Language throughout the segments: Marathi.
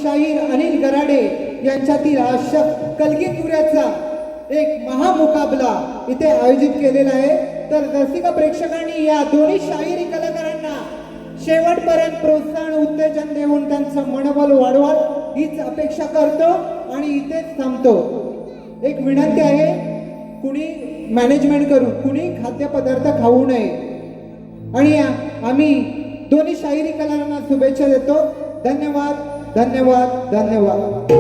शाहीर अनिल गराडे यांच्यातील हा कलगीतुऱ्याचा एक महामुकाबला इथे आयोजित केलेला आहे। तर रसिक प्रेक्षकांनी या दोन्ही शाहिरी कलाकारांना शेवटपर्यंत प्रोत्साहन उत्तेजन देऊन त्यांचं मनोबल वाढवाल हीच अपेक्षा करतो आणि इथेच थांबतो। एक विनंती आहे, कुणी मॅनेजमेंट करून कुणी खाद्यपदार्थ खाऊ नये आणि आम्ही दोन्ही शाहिरी कलाकारांना शुभेच्छा देतो। धन्यवाद धन्यवाद धन्यवाद।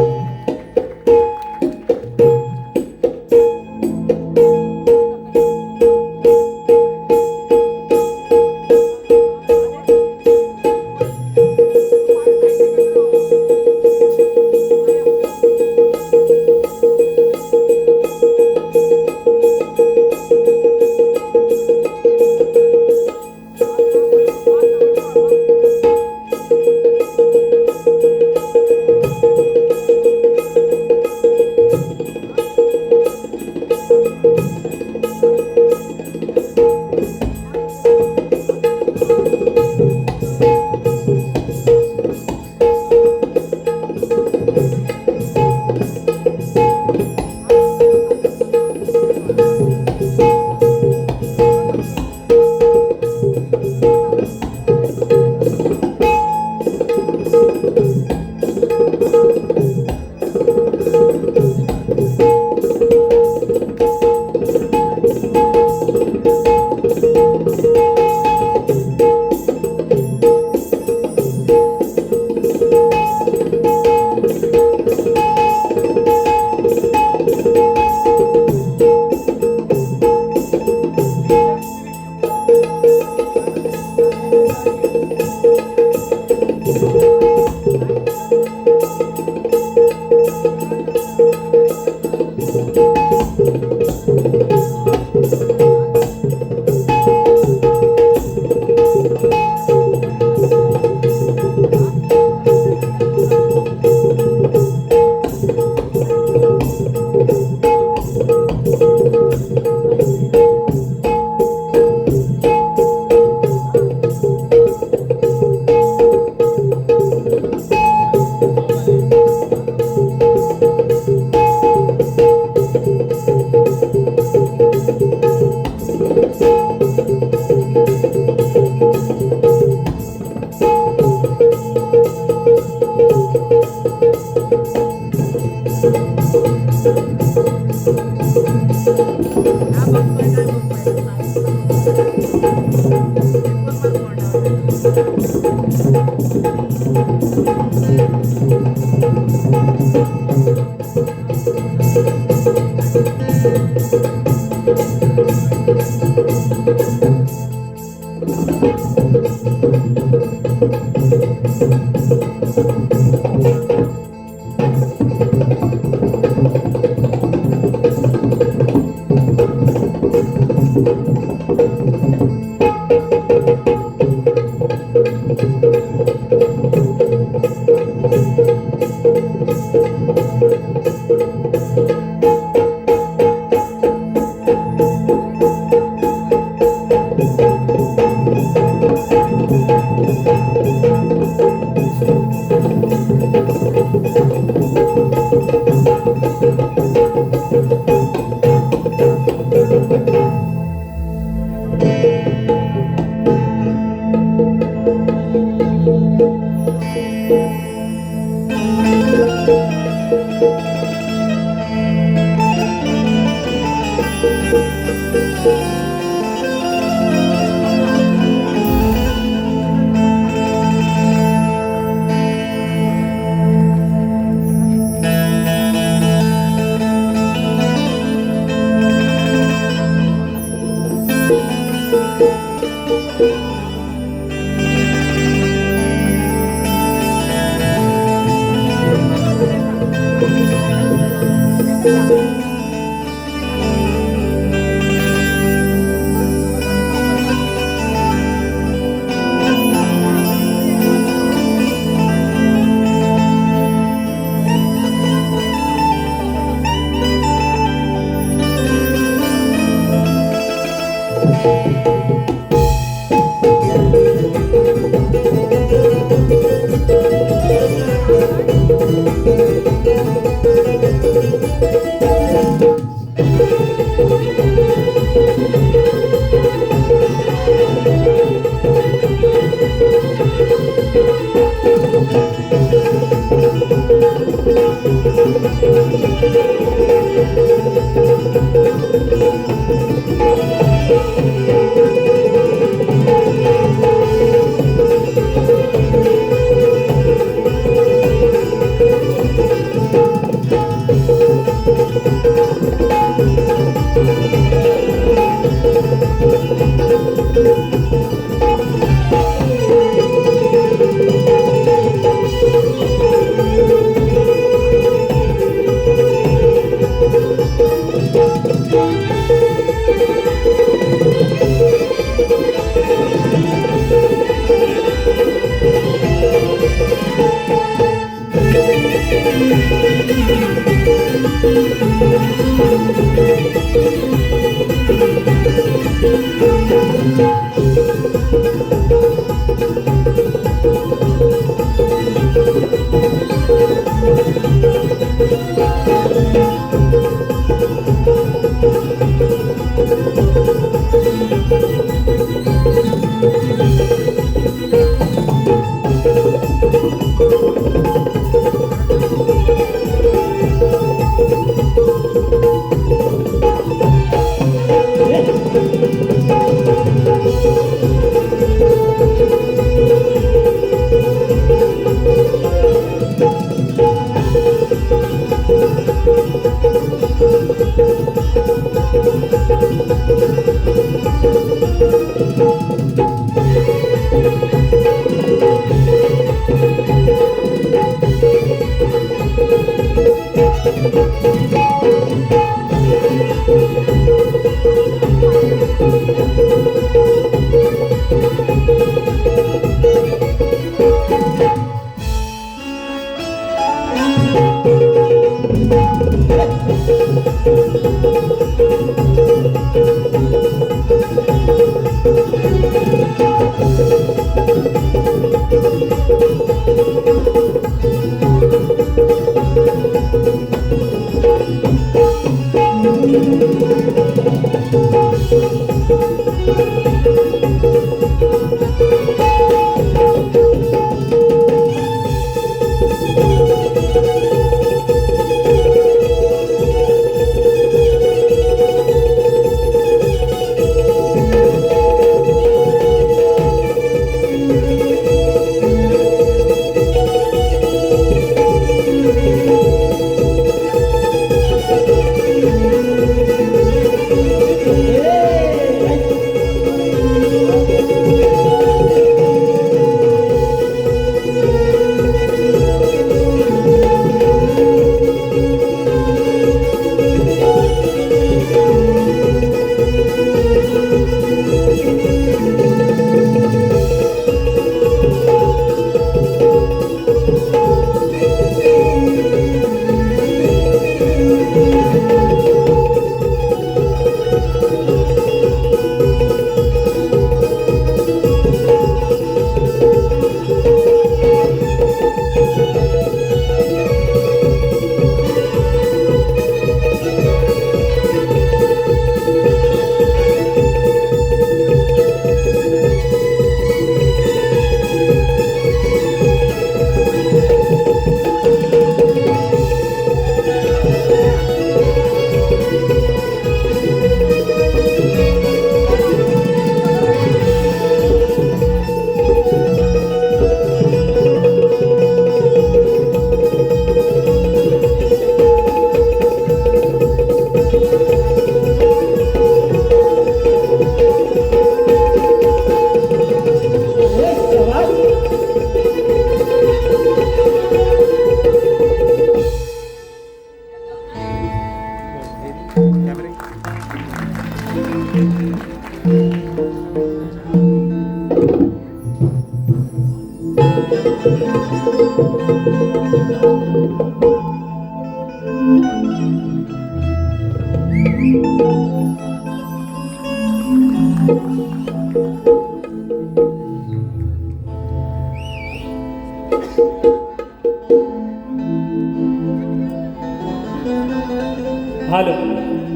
Hello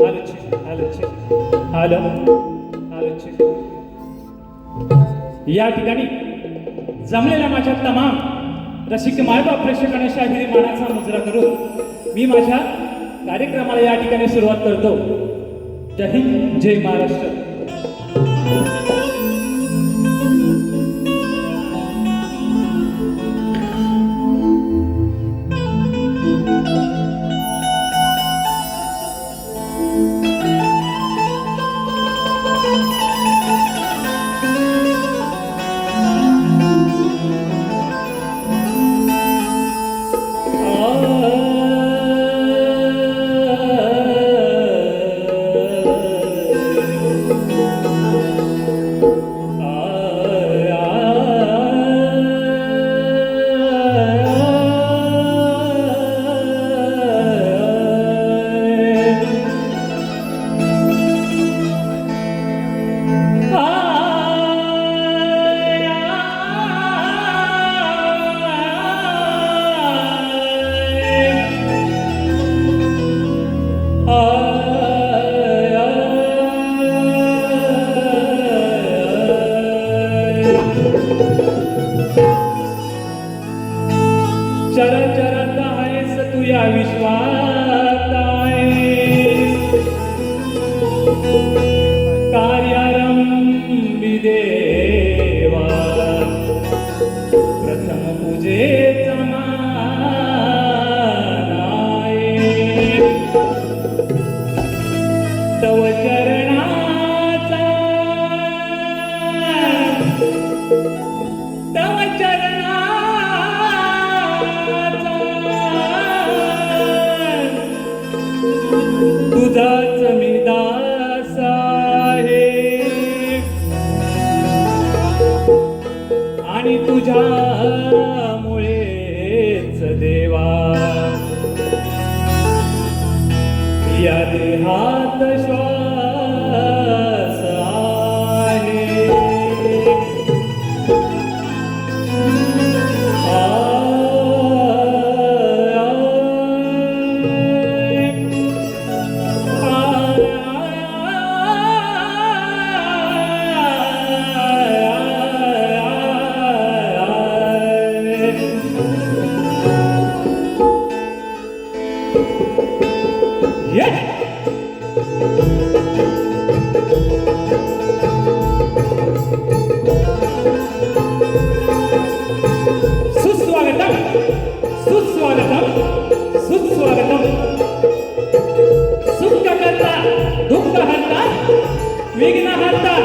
hello check hello check hello hello check. या ठिकाणी जमलेल्या माझ्या तमाम रसिक मायबाप प्रेक्षकांना शाहिरी मानाचा मुजरा करून मी माझ्या कार्यक्रमाला या ठिकाणी सुरुवात करतो. जय हिंद, जय महाराष्ट्र. चराचरात आहेस तू या विश्वात आहेस, कार्यारंभी देवा प्रथम पूजेचा मान आहे. तव चरणाचा तुझाच मी दास आहे आणि तुझ्यामुळेच देवा या देहात श्वास आहे. सुस्वागतम सुस्वागतम सुस्वागतम. सुख करता दुःख हरता विघ्न हरता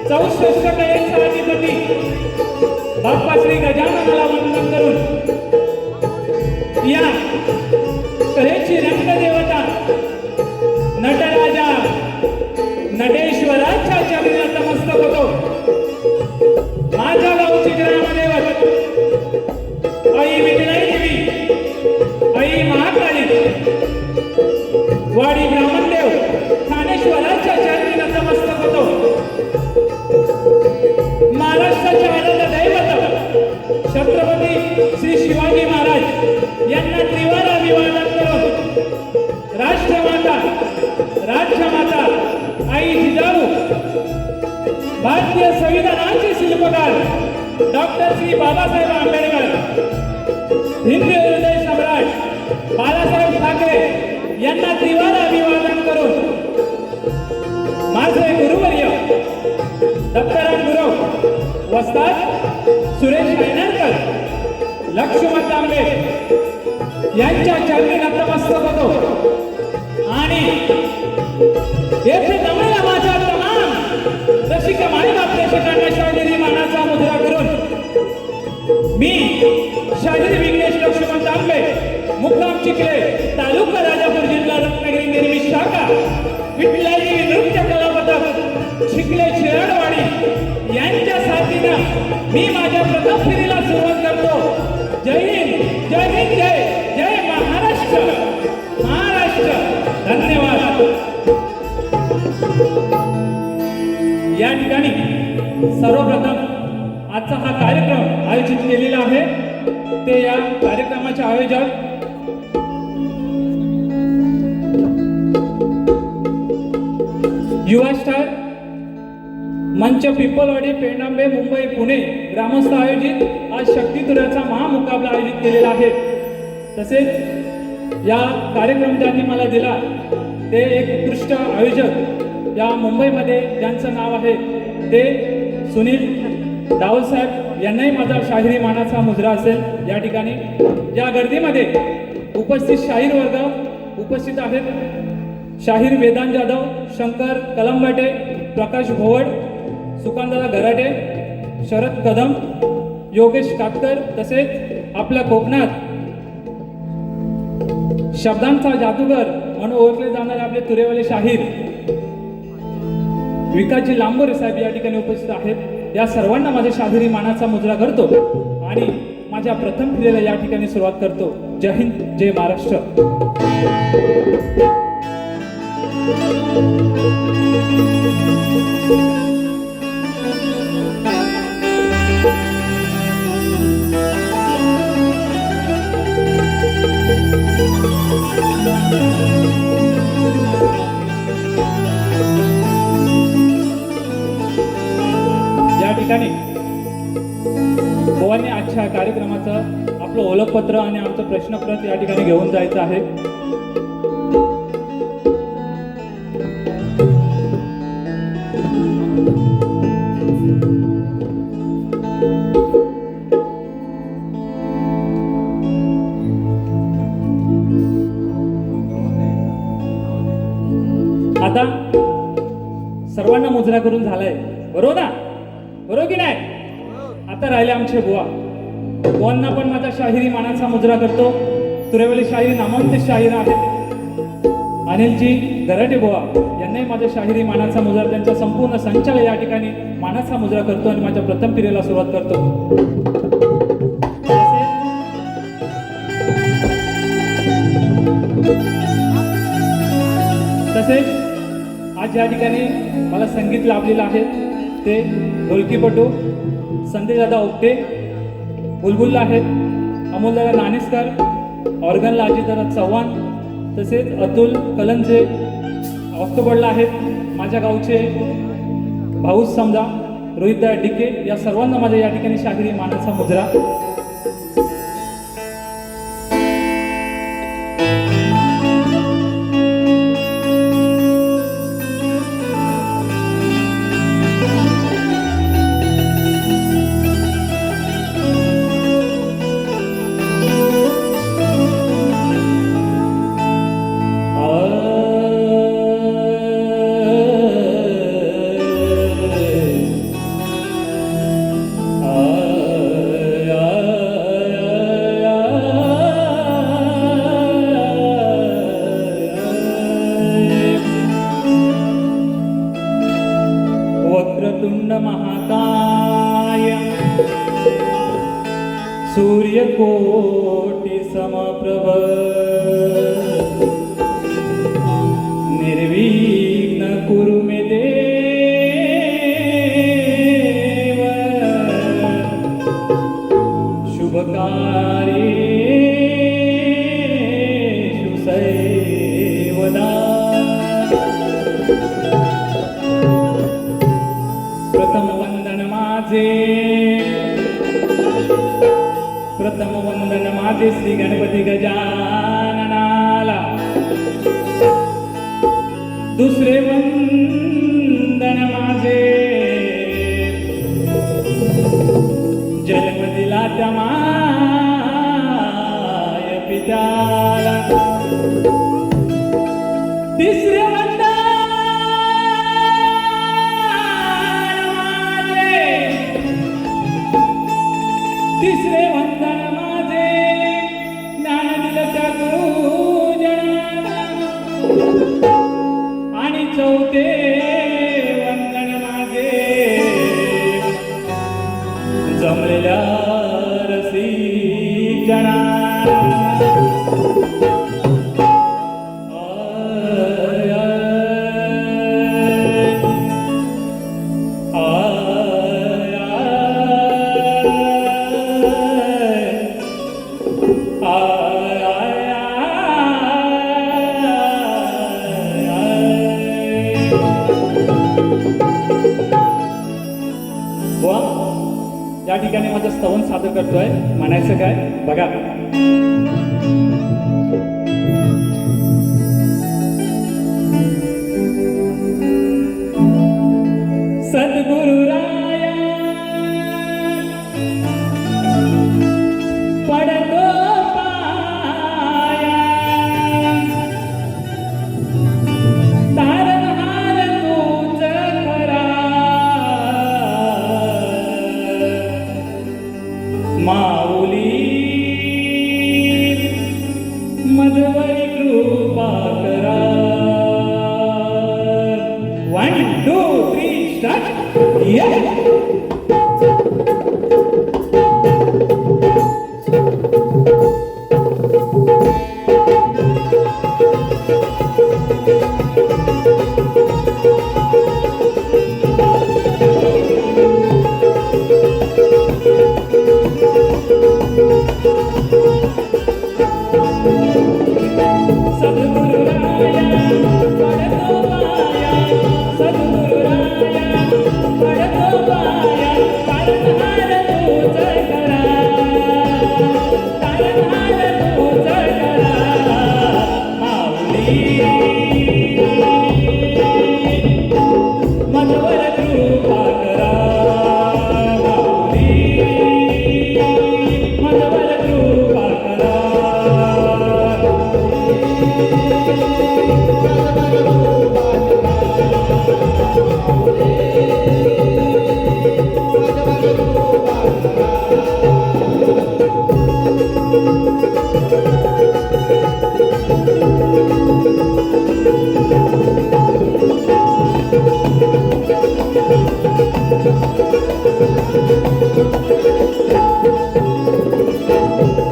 64 कलेचा अधिपती बाप्पा श्री गजाननाला वंदन करून या कलेची रंगदेवता नटराजा नटेश्वराच्या चरणी नतमस्तक होतो. माझ्या गावची ग्रामदेवत आई विठलाई देवी, आई महाकाली, वाडी ब्राह्मणदेव ठाणेश्वराच्या चरणी नतमस्तक होतो. महाराष्ट्राचे आराध्य दैवत छत्रपती श्री शिवाजी महाराज यांना त्रिवार अभिवादन करून राष्ट्रमाता राज्यमाता आई जिजाऊ, भारतीय संविधानाचे शिल्पकार डॉक्टर श्री बाबासाहेब आंबेडकर, हिंदू हृदय सम्राट बाळासाहेब ठाकरे यांना त्रिवार अभिवादन करून माझे गुरुवर्य दत्ताराम गुरव वस्ताद सुरेश रायनाडकर, लक्ष्मण तांबे यांच्या चरणी नतमस्तक होतो आणि येथे जमलेल्या माझ्या तमाम रसिक मायबाप प्रेक्षकांना शाहिरी मानाचा मुजरा करून मी शाहिरी विघ्नेश लक्ष्मण तांबे, मुक्काम चिखले, तालुका राजापूर, जिल्हा रत्नागिरी, निर्मित शाखा विठलाई नृत्य कला पथक चिखले शिराडवाडी यांच्या साथीनं मी माझ्या प्रथम फेरीला सुरुवात करतो. जय हिंद, जय हिंद, जय जय महाराष्ट्र, महाराष्ट्र. धन्यवाद. या ठिकाणी सर्वप्रथम आजचा हा कार्यक्रम आयोजित केलेला आहे ते या कार्यक्रमाचे आयोजक युवा स्टार मंच पिंपलवाडी, पेंडांबे, मुंबई, पुणे ग्रामस्थ आयोजित आज शक्तितुऱ्याचा महामुकाबला आयोजित केलेला आहे. तसेच या कार्यक्रम ज्यांनी मला दिला ते एक उत्कृष्ट आयोजक या मुंबईमध्ये ज्यांचं नाव आहे ते सुनील रावलसाहेब यांनाही माझा शाहिरी मानाचा मुजरा असेल. या ठिकाणी या गर्दीमध्ये उपस्थित शाहीर वर्ग उपस्थित आहेत. शाहीर वेदांत जाधव, शंकर कलंबाटे, प्रकाश भोवड, सुकांतदादा घराटे, शरद कदम, योगेश कातकर, तसेच आपल्या कोकणात शब्दांचा जादूगर म्हणून ओळखले जाणारे आपले तुरेवाले शाहीर विकासजी लांबोरे साहेब या ठिकाणी उपस्थित आहेत. या सर्वांना माझ्या शाहिरी मानाचा मुजरा करतो आणि माझ्या प्रथम क्रियेला या ठिकाणी सुरुवात करतो. जय हिंद, जय महाराष्ट्र. या ठिकाणी बोवांनी आजच्या कार्यक्रमाचं आपलं ओळखपत्र आणि आमचं प्रश्नपत्र या ठिकाणी घेऊन जायचं आहे. आता सर्वांना मुजरा करून झालाय, बरोबर ना? बरोबर की नाही? आता राहिले आमचे बुवा. बुवांना पण माझा शाहिरी मानाचा मुजरा करतो. तुरेवाली शाहिरी नामांकित शाहीर आहेत अनिलजी गराटे बुवा यांनाही माझ्या शाहिरी मानाचा मुजरा, त्यांच्या संपूर्ण संचाला या ठिकाणी मानाचा मुजरा करतो आणि माझ्या प्रथम पिरेला सुरुवात करतो. तसेच आज या ठिकाणी मला संगीत लाभलेलं आहे ते ढोलकीपटू संदेशदादा ओपटे, बुलबुलला आहेत अमोलदादा नाणेसकर, ऑर्गनला अजितदादा चव्हाण, तसेच अतुल कलंजे ऑक्टोबरला आहेत माझ्या गावचे भाऊच समजा रोहितदादा डिके. या सर्वांना माझ्या या ठिकाणी शाहिरी मानाचा मुजरा. वक्रतुंड महाकाय सूर्यकोटि समप्रभ निर्विघ्न कुरु मे देव शुभकार्येषु सर्वदा. प्रथम वंदन माझे श्री गणपती गजाननाला. दुसरे वंदन माझे जन्म दिला त्या माय पित्याला. तिसरे तिसरे वंदन माझे ज्ञान दिलं त्या गुरुजनाला. आणि चौथे वंदन माझे जमलेल्या रसिकजनाला. संवाद सादर करतोय. म्हणायचं काय बघा. सद्गुरु राया पडतो पाया, तारणहार तूच खरा, माऊली मधवरी कृपा करा. 1 2 3 स्टार्ट. सद्गुरु राया पडतो पाया, सद्गुरु राया पडतो पाया, तारणहार तूच खरा, तारणहार तूच खरा, माऊली मधवर कृपा करा, माऊली मधवर कृपा करा.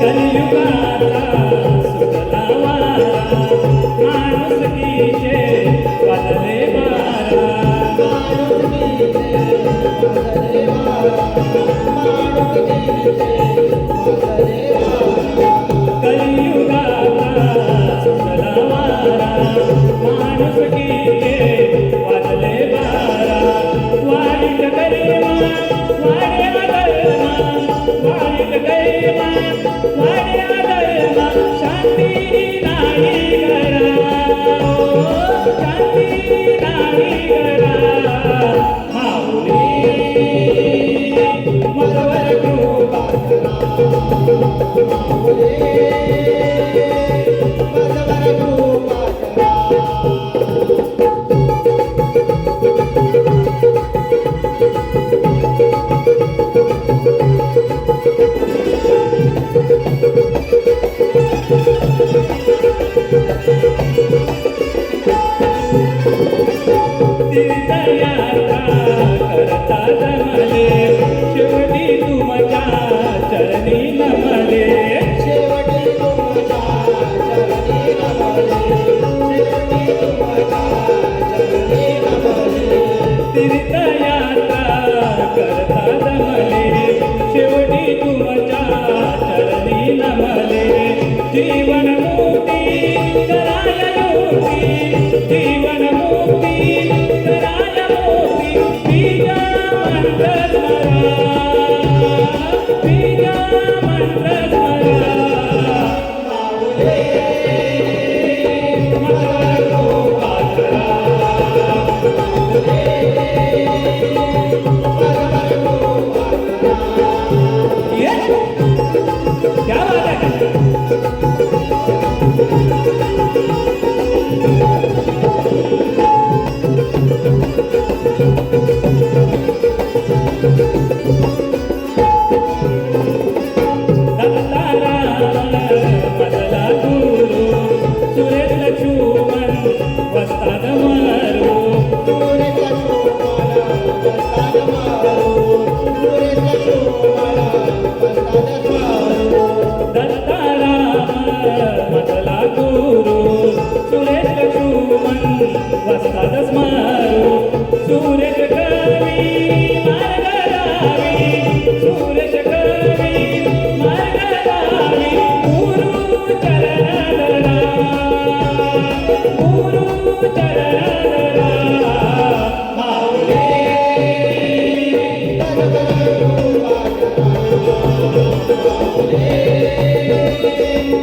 कलियुगाचा सुटला वारा, माणुसकीचे वाजले बारा, कलियुगाचा सुटला वारा, माणुसकीचे वाजले बारा. वाईट गरिमा वाढे अधर्मा, वाईट गरिमा वाढे अधर्मा, शांती नाही करा, शांती नाही करा, माऊली मधवर कृपा करा, माऊली मधवर कृपा करा. तीर्थयात्रा करता जमले, शेवटी तुमच्या चरणी नमले, शेवटी तुमच्या चरणी नमले, शेवटी तुमच्या चरणी नमले. तीर्थयात्रा करता जमले, शेवटी तुमच्या चरणी नमले. जीवन मुक्ती कराय योगी, जीवन मुक्ती कराय मोती, बीजा मंत्र स्मरा, बीजा मंत्र स्मरा, माऊली मधवर कृपा करा, माऊली मधवर कृपा करा. Yes! क्या बात है.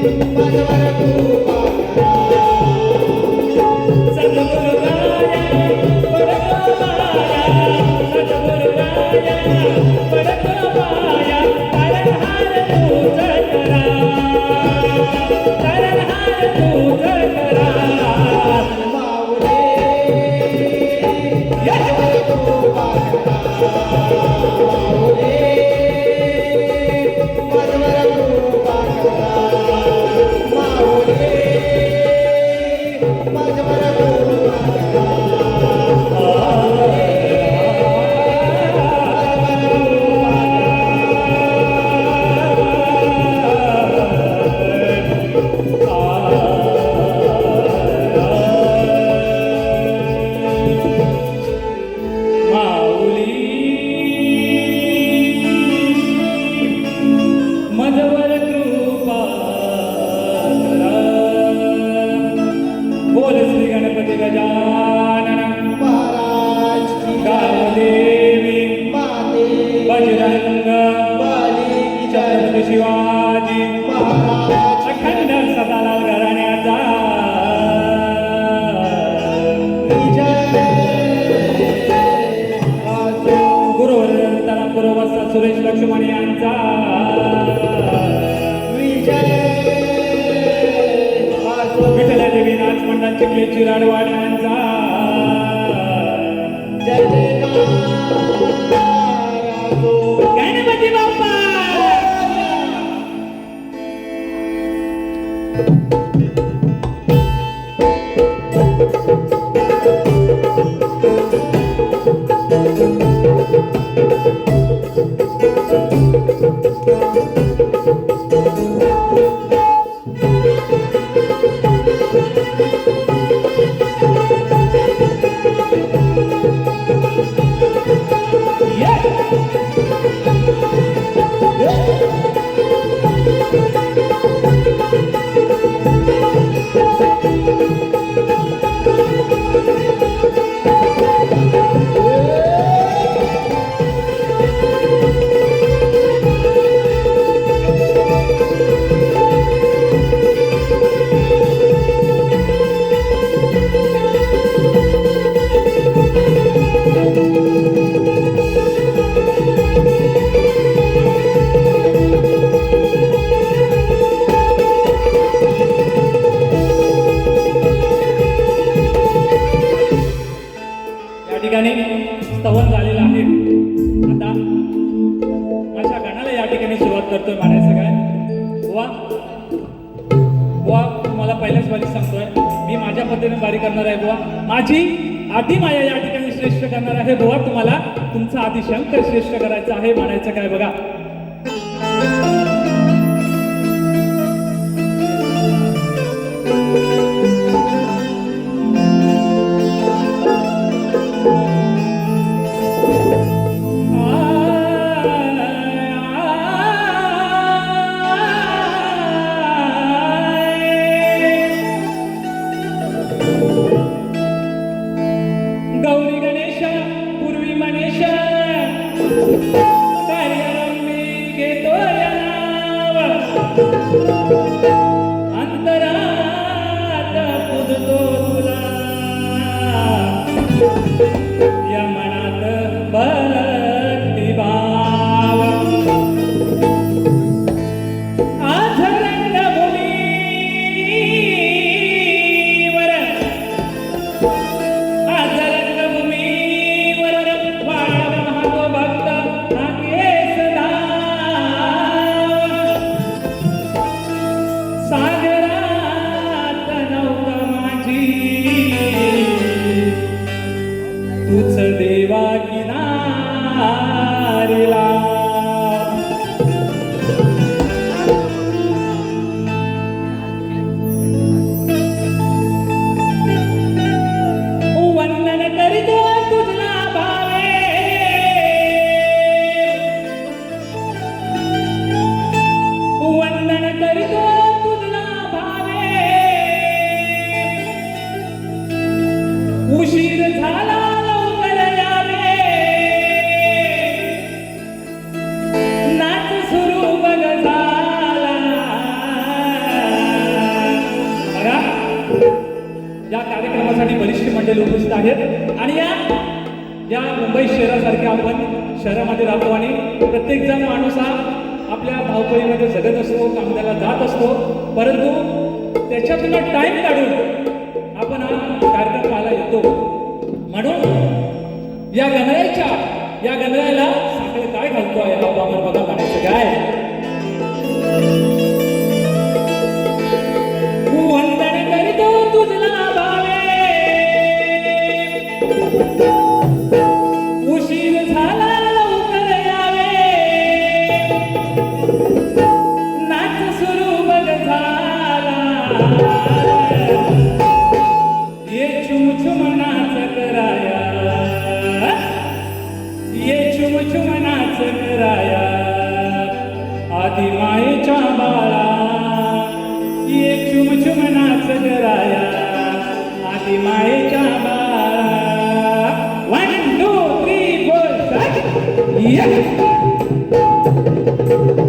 माझ्यावर कृपा करा. सद्गुरुराया पडको पाया, सद्गुरुराया पडको पाया, तारणहार तूच करा, तारणहार तूच करा. माऊली माझ्यावर कृपा करा. माऊली माझ्यावर कृपा करा. माऊली माझ्यावर कृपा करा. माझ्यावर कृपा करा. बोल श्री गणपती गजानन महाराज की जय. गावदेवी माते बजरंग बली की जय. छत्रपती शिवाजी महाराज अखंड सदालाल घराण्याचा की जय. आजो गुरुवर तला गुरुवत्स सुरेश लक्ष्मण यांचा विजय. आजो विठ्ठल देवी नाच मंडळ चिखली चिराडवाड यांचा जय जयकार. आजो गणपती बाप्पा. या ठिकाणी स्तवन झालेलं आहे. आता माझ्या गाण्याला या ठिकाणी सुरुवात करतोय म्हणायचं काय. बुवा बुवा तुम्हाला पहिल्याच बारी सांगतोय, मी माझ्या पद्धतीने बारी करणार आहे. बुवा माझी आधी माया या ठिकाणी श्रेष्ठ करणार आहे. बुवा तुम्हाला तुमचा आधी शंकर श्रेष्ठ करायचा आहे म्हणायचं काय बघा. गौरी गणेश पूर्वी मनेश कार्यारंभी घेतो या नाव, अंतरात पूजतो तुला, या मनात भक्तिभाव. आज रंगभूमीवर, आज रंगभूमीवर वाढला महातो भक्त हा केसधाव. सागरात नौका माझी तूच देवा किनारा. मंडळी उपस्थित आहेत आणि या मुंबई शहरासारखे आपण शहरामध्ये राहतो आणि प्रत्येक जण माणूस हा आपल्या धावपळीमध्ये जगत असतो, कामद्याला जात असतो, परंतु त्याच्यातून टाइम काढून आपण हा कार्यक्रम पाहायला येतो. म्हणून या गणरायाला साखर काय घालतोय हा आपण बघा म्हणायचं काय. वंदन करीतो तुझला भावे, उशीर झाला लवकर यावे, नाच सुरू बघ झाला, ये छुम छुम नाच कराया, ये छुम छुम नाच कराया, आधी मायेच्या बाळा, ये छुम छुम नाच कराया, आधी मायेच्या बाळा. 1 2 3 4 5 yes. Thank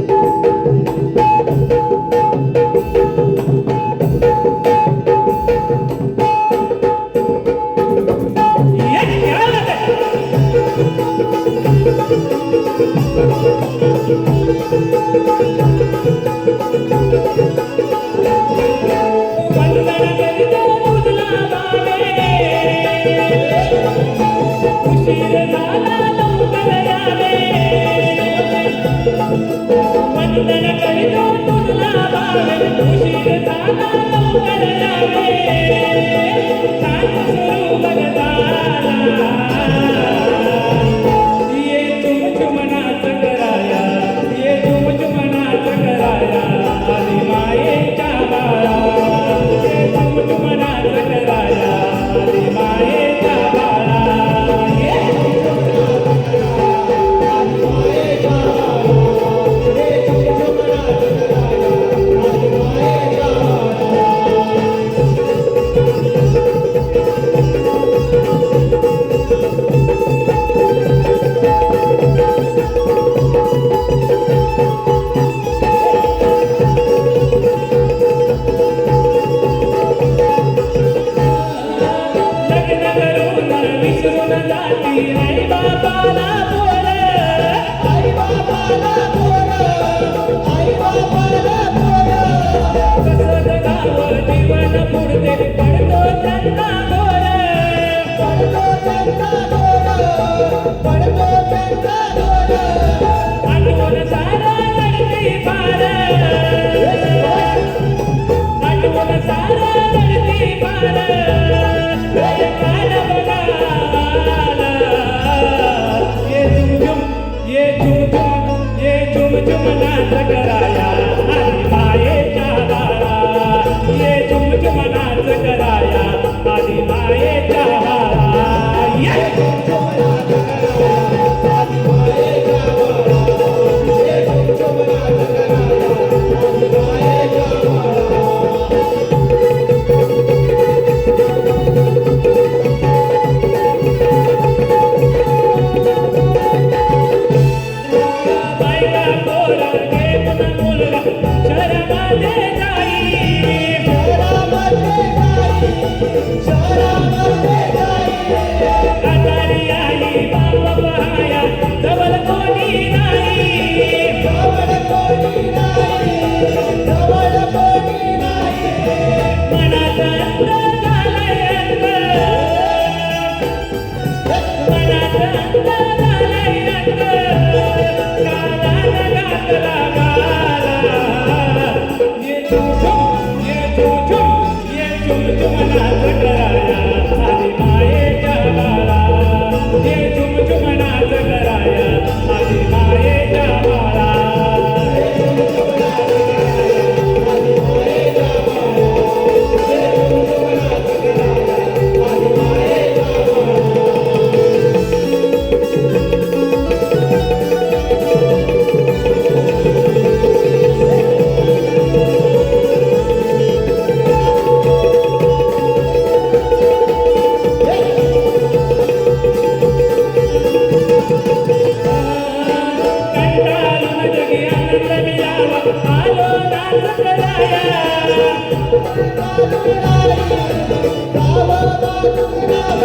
you.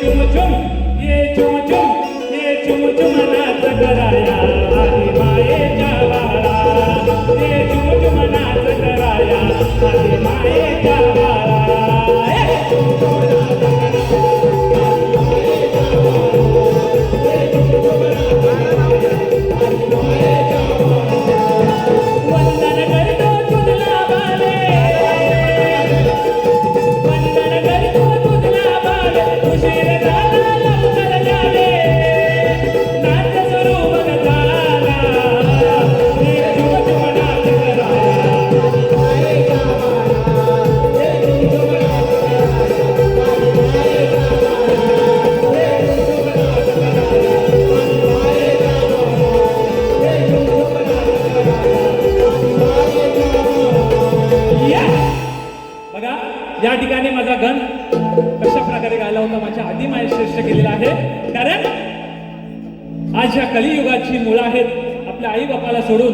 चुम चुम ये चुम चुम ये चुम चुम नाच कराया आधी मायेच्या बाळा ये चुम चुम नाच कराया आधी मायेच्या बाळा हे चुम चुम नाच कराया आधी मायेच्या बाळा हे चुम चुम नाच कराया आधी मायेच्या बाळा वंदन करतो तुझला बाले वंदन करतो तुझला बाले उशीर झाला लवकर जावे नाच सुरू बघ झाला हे चुम चुम नाच कराया आधी मायेच्या बाळा हे चुम चुम नाच कराया आधी मायेच्या बाळा हे चुम चुम नाच कराया आधी मायेच्या बाळा हे चुम चुम नाच कराया आधी मायेच्या बाळा या बघा या ठिकाणी माझा गण कशा प्रकारे गायला होता माझ्या आधी माये श्रेष्ठ केलेला आहे कारण आज या कलियुगाची मुलं आहेत आपल्या आई बापाला सोडून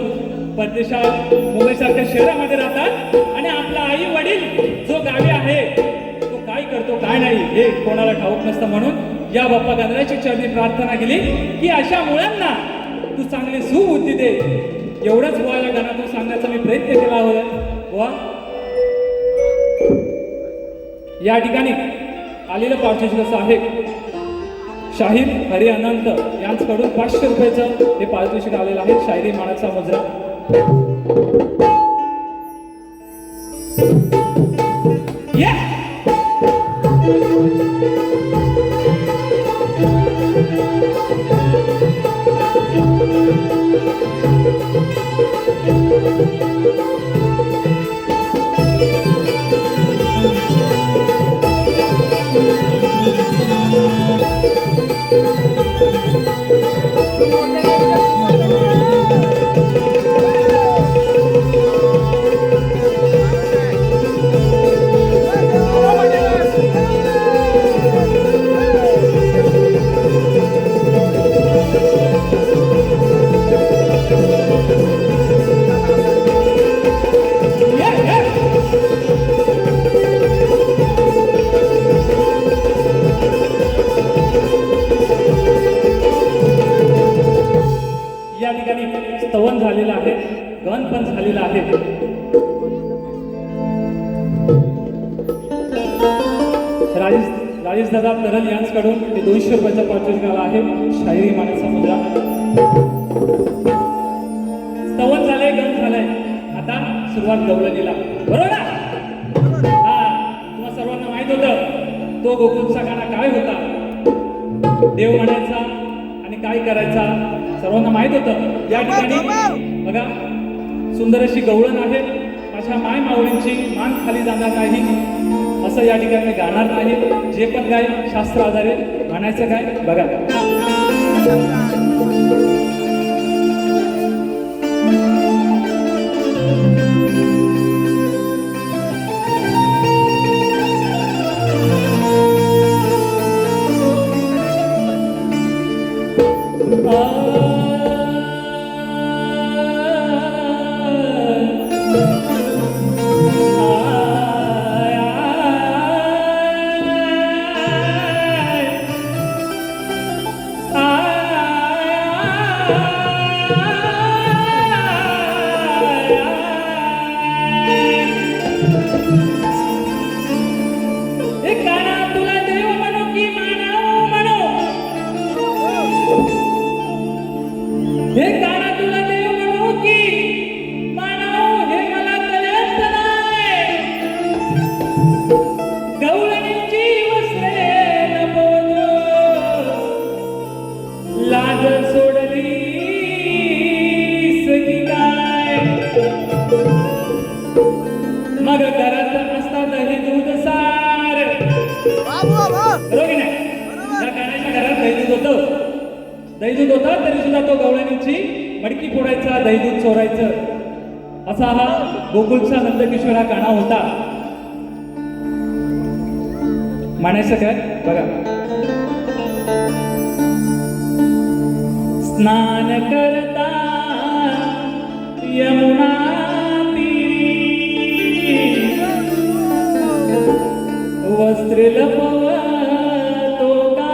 परदेशात मुंबईसारख्या शहरामध्ये राहतात आणि आपला आई वडील जो गावी आहे तो काय करतो काय नाही हे कोणाला ठाऊक नसतं म्हणून या बाप्पा गणरायाची चरणी प्रार्थना केली की अशा मुलांना तू चांगली सुबुद्धी दे एवढंच बुवा या गाण्यातून सांगण्याचा मी प्रयत्न केला होता बुवा या ठिकाणी आलेलं पारितोषिक असं आहे शाहीर हरी अनंत यांच्याकडून 500 रुपयाचं हे पारितोषिक आलेलं आहे शायरी मानाचा मुजरा या ठिकाणी स्तवन झालेलं आहे गण पण झालेला आहे राजेश दादा तरल यांच्याकडून हे 200 रुपयाचा पारितोषिक आला आहे शायरी मानाचा मुद्रा स्तवन झाले गण झालंय आता सुरुवात गवळणीला बरोबर ना हा तुम्हाला सर्वांना माहित होतं तो गोकुळचा गाणा काय होता देव म्हणायचा आणि काय करायचा सर्वांना माहित होतं या ठिकाणी बघा सुंदर अशी गवळण आहे माझ्या माय माऊलींची मान खाली जाणार नाही असं या ठिकाणी मी गाणार नाही जे पण काय शास्त्र आधारे म्हणायचं काय बघा हे गाणं तुला देव म्हणू की मानव हे मला कळत नाही गवळणीची वस्त्रे लपवतो लाज सोडली सगी काय मग करत असता दही दूध सार बरोबर की नाही त्या गाण्याच्या घरात दही दूध होतं दहीदूध होता तरी सुद्धा तो गवळणीची मडकी फोडायचा दहीदूध चोरायचं असा हा गोकुळचा नंदकिशोर हा गाणा होता म्हणायचं काय बघा स्नान करता यमुना तीरी वस्त्र लपवतो का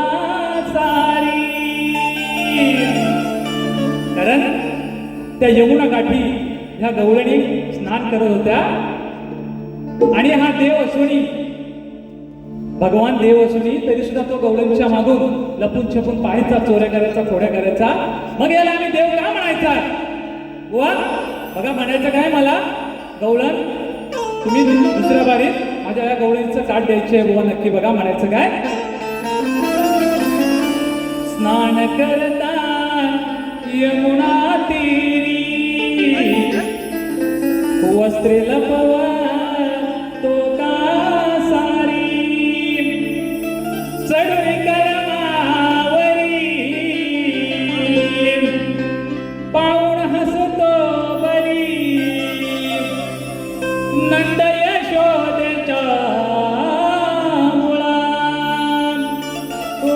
त्या यमुना गाठी ह्या गवळणी स्नान करत होत्या आणि हा देव असूनही भगवान देव असूनही तरी सुद्धा तो गवळणीच्या मागून लपून छपून पाहायचा, चोऱ्या करायचा, खोड्या करायचा. मग याला आम्ही देव का म्हणायचा? बुवा बघा म्हणायचं काय मला, गवळण तुम्ही दुसऱ्या बारीत माझ्या या गवळणीचं काठ द्यायचे बुवा नक्की बघा म्हणायचं काय. स्नान करता यमुना तीरी वस्त्रे लपवा तो का सारी चढुई करमावरी पाऊण हसतो बरी नंद यशोदेच्या मुळा. ओ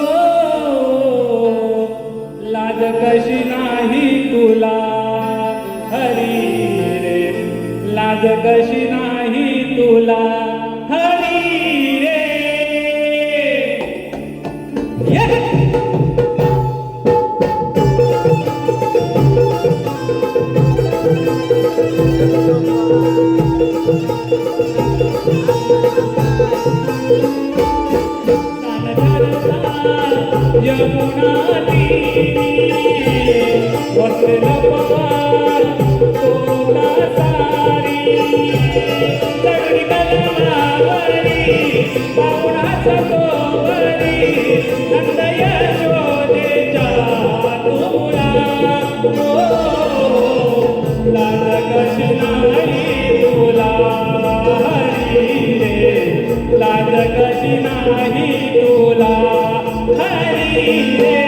लाज कशी नाही तुला हरी रे, लाज कशी नाही तुला हरी रे. यमुना तीरी वस्त्रे लपवा तोला सारी चढुई करमावरी पाऊण हसतो बरी नंद यशोदेच्या मुळा. लाज कशी नाही तुला हरी रे, लाज कशी नाही तुला हरी रे.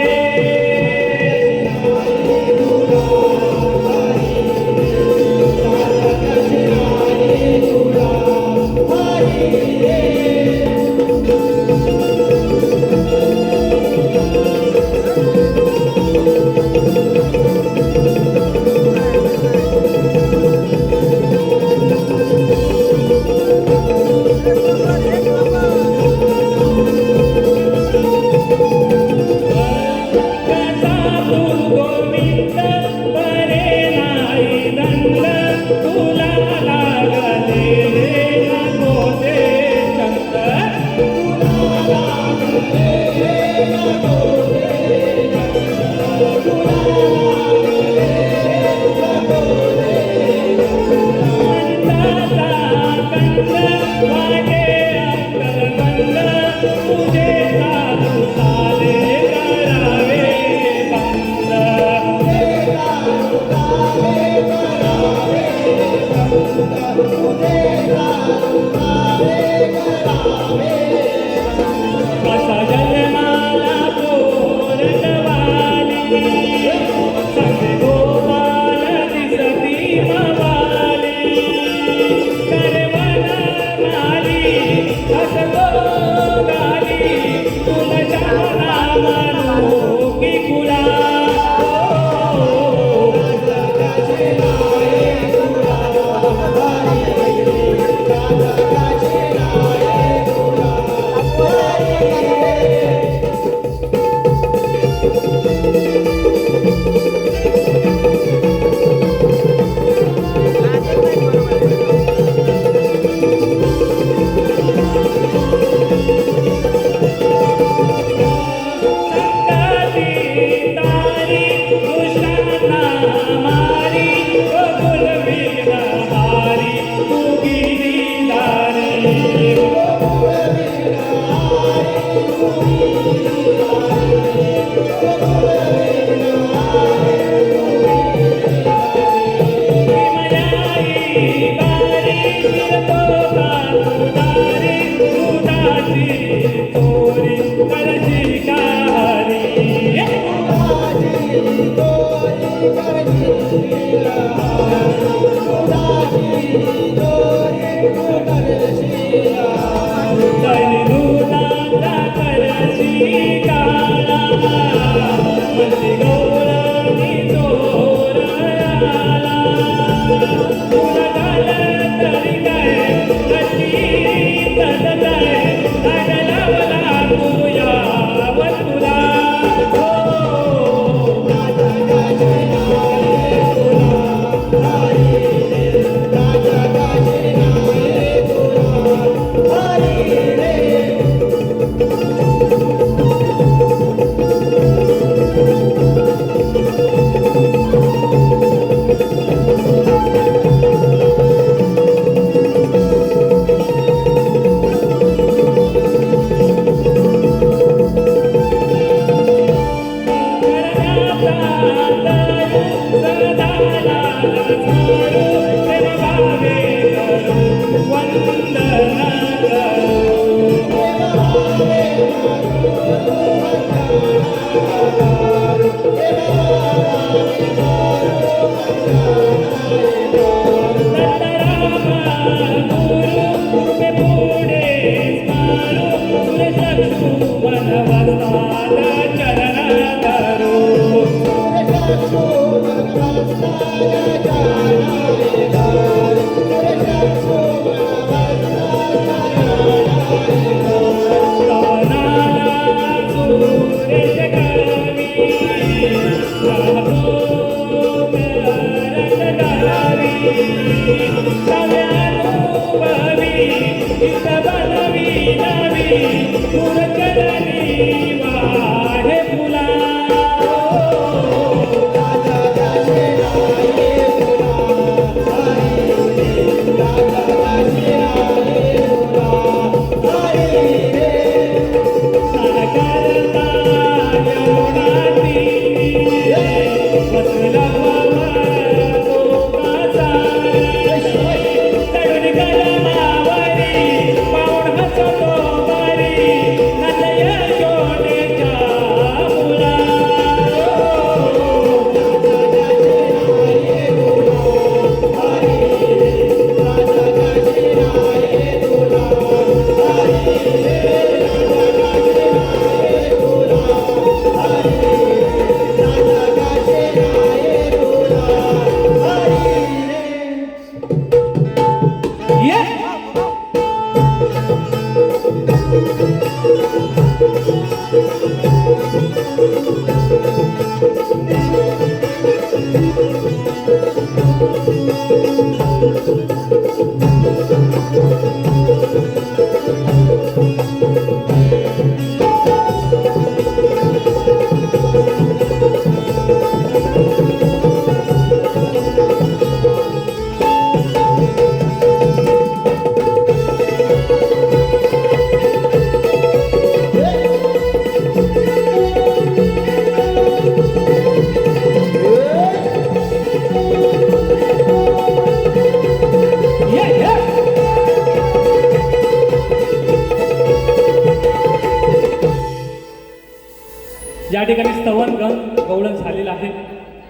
या ठिकाणी स्तवन गवळण झालेलं आहे.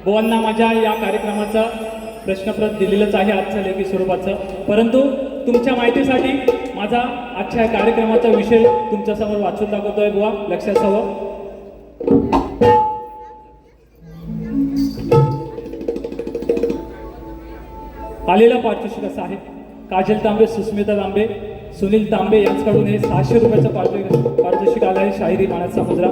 बुवांना माझ्या या कार्यक्रमाचा प्रश्नपत्र दिलेलंच आहे आजच्या लेखी स्वरूपाचं. परंतु तुमच्या माहितीसाठी माझा आजच्या या कार्यक्रमाचा विषय तुमच्यासमोर वाचून दाखवतोय बुवा, लक्षात हवं. आलेला पारितोषिक असं आहे. काजल तांबे, सुस्मिता तांबे, सुनील तांबे यांच्याकडून हे 600 रुपयाचं पारितोषिक आलं आहे, शाहिरी मानाचा मुजरा.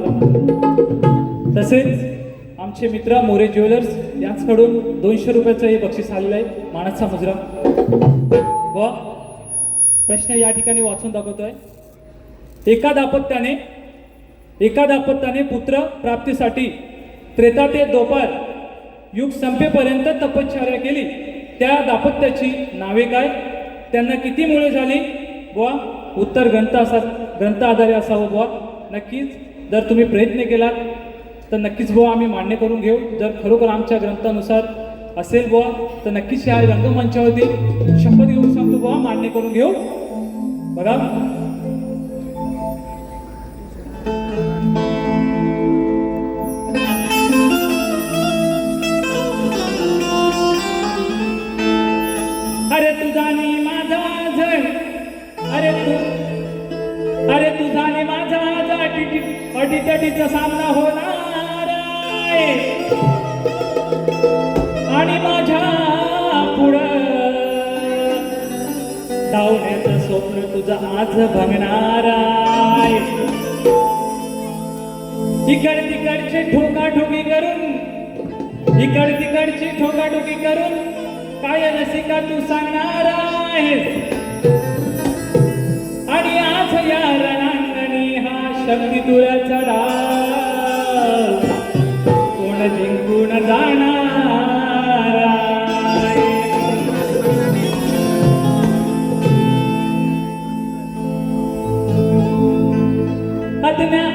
तसेच आमचे मित्र मोरे ज्वेलर्स यांच्याकडून 200 रुपयाचं हे बक्षीस आलेलं आहे, मानाचा मुजरा. व प्रश्न या ठिकाणी वाचून दाखवतोय. एका दाम्पत्याने पुत्र प्राप्तीसाठी त्रेता ते द्वापर युग संपेपर्यंत तपश्चर्या केली. त्या दाम्पत्याची नावे काय? त्यांना किती मुले झाली? बुवा उत्तर ग्रंथ आधारे असावं बुवा. नक्कीच जर तुम्ही प्रयत्न केलात तर नक्कीच बुवा आम्ही मान्य करून घेऊ. जर खरोखर आमच्या ग्रंथानुसार असेल बुवा तर नक्कीच या रंगमंचावरती शपथ घेऊन सांगतो बुवा मान्य करून घेऊ. बघा अरे तुझा आणि माझा जण, अरे तुझा आणि माझा अटीतटीचा सामना होणार आहे. आणि माझ्या पुढं धावण्याचं स्वप्न तुझं आज भंगणार आहे. इकड तिकडची ठोकाठोकी करून काय नसिका तू सांगणार आहेस. आणि आज या रणांगणी हा शक्ती तुझ्याचा डाव कोण जिंकून जाणार आहे. अज्ञा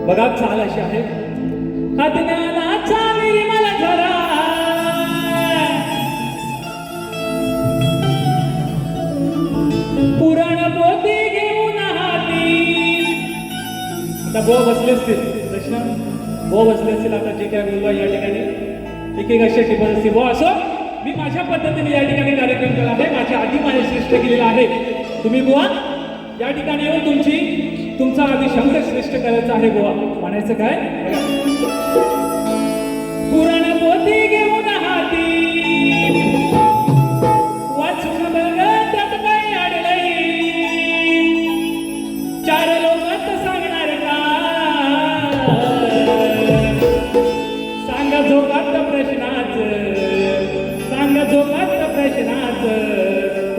बघा चाल अशी आहे. अज्ञानाचा निर्मल झरा बुवा बसले असतील दर्शन बुवा बसले असतील आता जे काय बोलवा या ठिकाणी एक एक अशी टिपत असतील बुवा असो मी माझ्या पद्धतीने या ठिकाणी कार्यक्रम केला आहे माझ्या आधी माझे श्रेष्ठ केलेला आहे तुम्ही बुवा या ठिकाणी येऊन तुमचा आधी शब्द श्रेष्ठ करायचा आहे बुवा म्हणायचं काय पुराण पोथी घेऊन हाती वाचून बघ त्यात काय अडलंय चार लोकात सांगणार का सांगा झोपात प्रश्नाच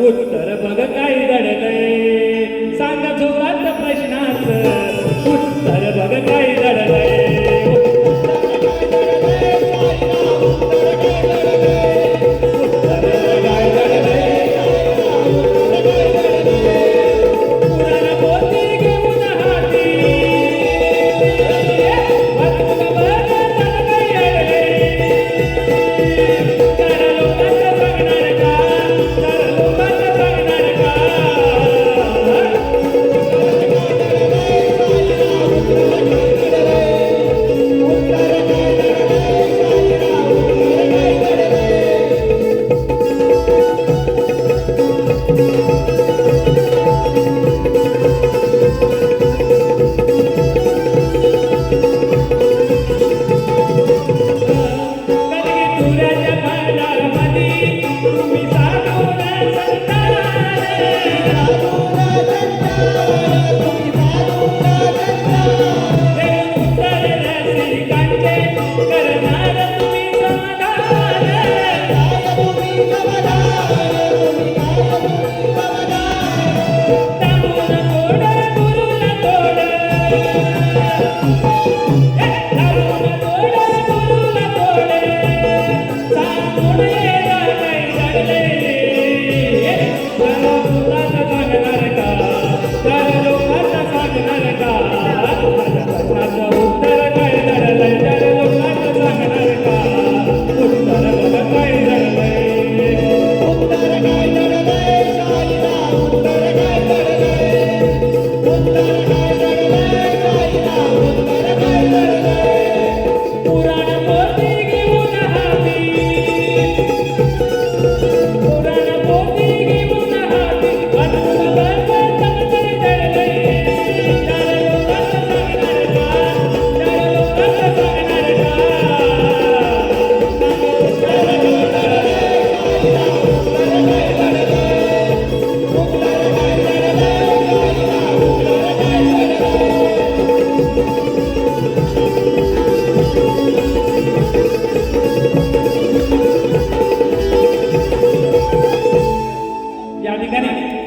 उत्तर बघ काय दडलंय सांगा झोपात प्रश्नाच उत्तर बघ काय दडलंय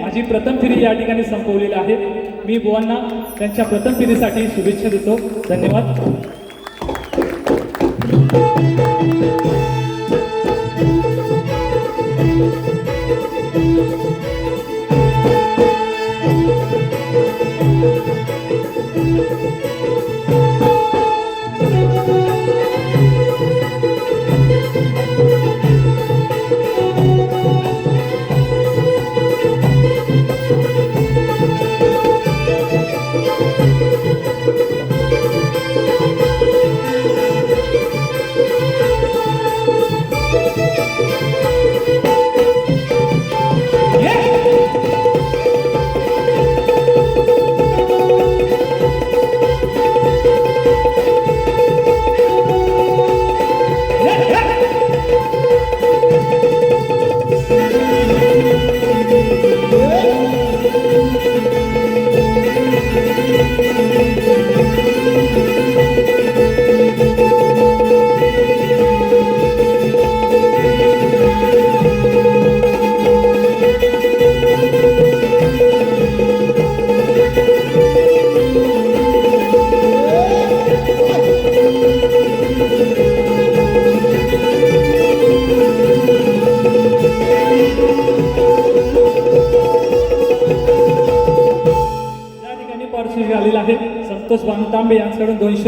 माझी प्रथम फेरी या ठिकाणी संपवलेली आहे मी बुवांना त्यांच्या प्रथम फेरीसाठी शुभेच्छा देतो धन्यवाद संतोष बानू तांबे यांच्याकडून 200